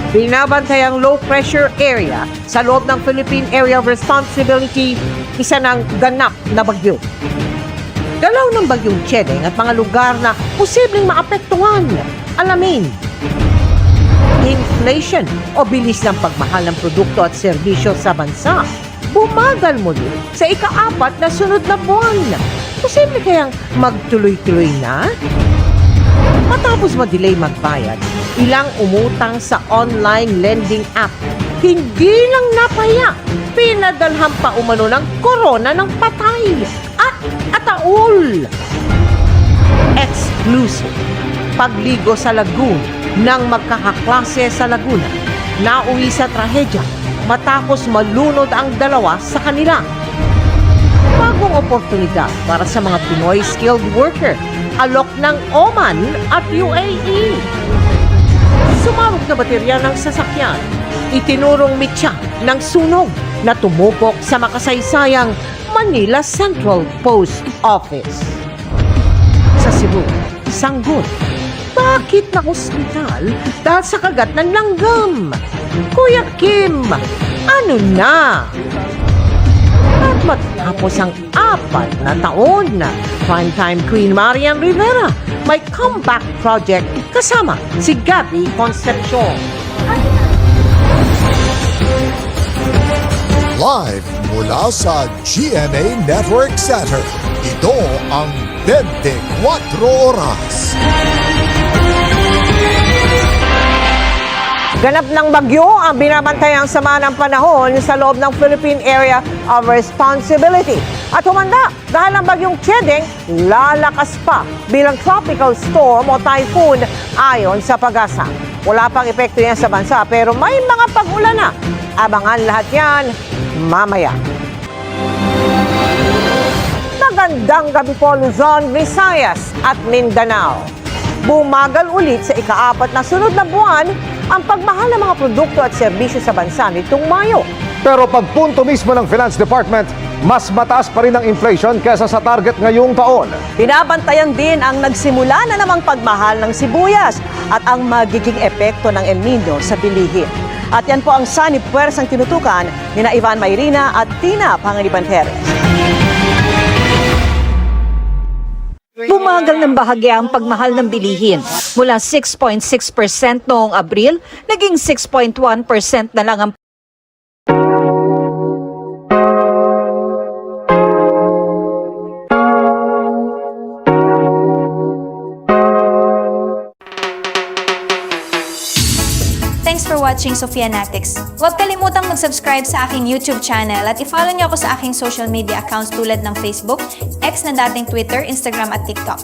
Binabantayang low pressure area sa loob ng Philippine Area of Responsibility, isa ng ganap na bagyo. Dalaw ng bagyong Chedeng at mga lugar na posibleng maapektuhan. Alamin. Inflation o bilis ng pagmahal ng produkto at serbisyo sa bansa. Bumagal muli sa ika-4 na sunod na buwan. Posible kayang magtuloy-tuloy na? Matapos ma-delay magbayad, ilang umutang sa online lending app. Hindi lang napaya, pinadalhan pa umano ng korona ng patay at ataul. Exclusive. Pagligo sa lagoon ng magkakaklase sa Laguna. Nauwi sa trahedya matapos malunod ang dalawa sa kanila. Bagong oportunidad para sa mga Pinoy skilled worker, alok ng Oman at UAE. Sumabog na baterya ng sasakyan, itinurong mitya ng sunog na tumupok sa makasaysayang Manila Central Post Office. Sa Cebu, Sanggut, bakit na ospital dahil sa kagat ng langgam? Kuya Kim, ano na? At matapos ang 4 na taon na primetime Queen Marian Rivera, may comeback project kasama si Gabby Concepcion. Live mula sa GMA Network Center, ito ang 24 Oras. Ganap ng bagyo ang binabantayang sama ng panahon sa loob ng Philippine Area of Responsibility. At humanda dahil ang bagyong Chedeng lalakas pa bilang tropical storm o typhoon ayon sa PAGASA. Wala pang epekto yan sa bansa pero may mga pag-ulan na. Abangan lahat yan mamaya. Magandang gabi po Luzon, Visayas at Mindanao. Bumagal ulit sa ika-4 na sunod na buwan ang pagmahal ng mga produkto at serbisyo sa bansa nitong Mayo. Pero pagpunto mismo ng Finance Department, mas mataas pa rin ang inflation kaysa sa target ngayong taon. Binabantayan din ang nagsimula na namang pagmahal ng sibuyas at ang magiging epekto ng El Nino sa bilihin. At yan po ang sanib puwersang tinutukan ni na Ivan Mayrina at Tina Pangiliban-Perez. Bumagal ng bahagya ang pagmahal ng bilihin. Mula 6.6% noong Abril, naging 6.1% na lang ang Thanks for watching Sophianatics. Huwag kalimutang mag-subscribe sa aking YouTube channel at i-follow niyo ako sa aking social media accounts tulad ng Facebook, X na dating Twitter, Instagram at TikTok.